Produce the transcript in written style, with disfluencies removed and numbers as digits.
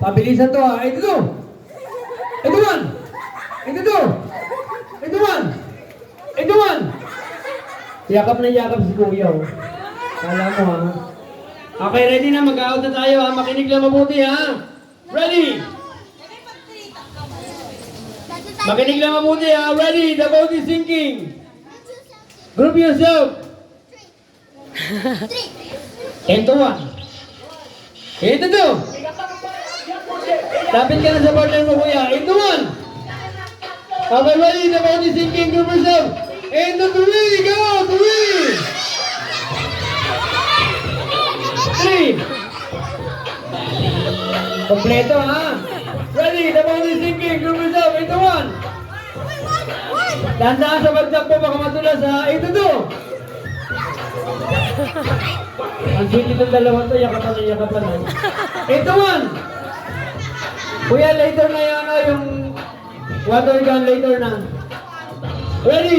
Pabilisan to ha. 82. 81. 82. 81. 81. Yakap na yakap si Kuya oh. Kala mo ha. Okay, ready na. Mag-out na tayo ha. Makinig lang mabuti ha. Ready? Makinig lang mabuti ha. Ready? The boat is sinking. Group yourself. Into 1. Into 2. Lapit ka na sa partner mo kuya. Into 1. Okay, ready? The boat is sinking. Group yourself. Into 3. Go! 3. 3. Kompleto ha. Ready? The boat is sinking. Group yourself. Into 1. Tandaan sa bagsak po baka matulas ha. Into 2. Ang sweet itong dalawang to, yakapan na yakapan na. Ito 1. Kuya, later na yan, yung water gun later na. Ready?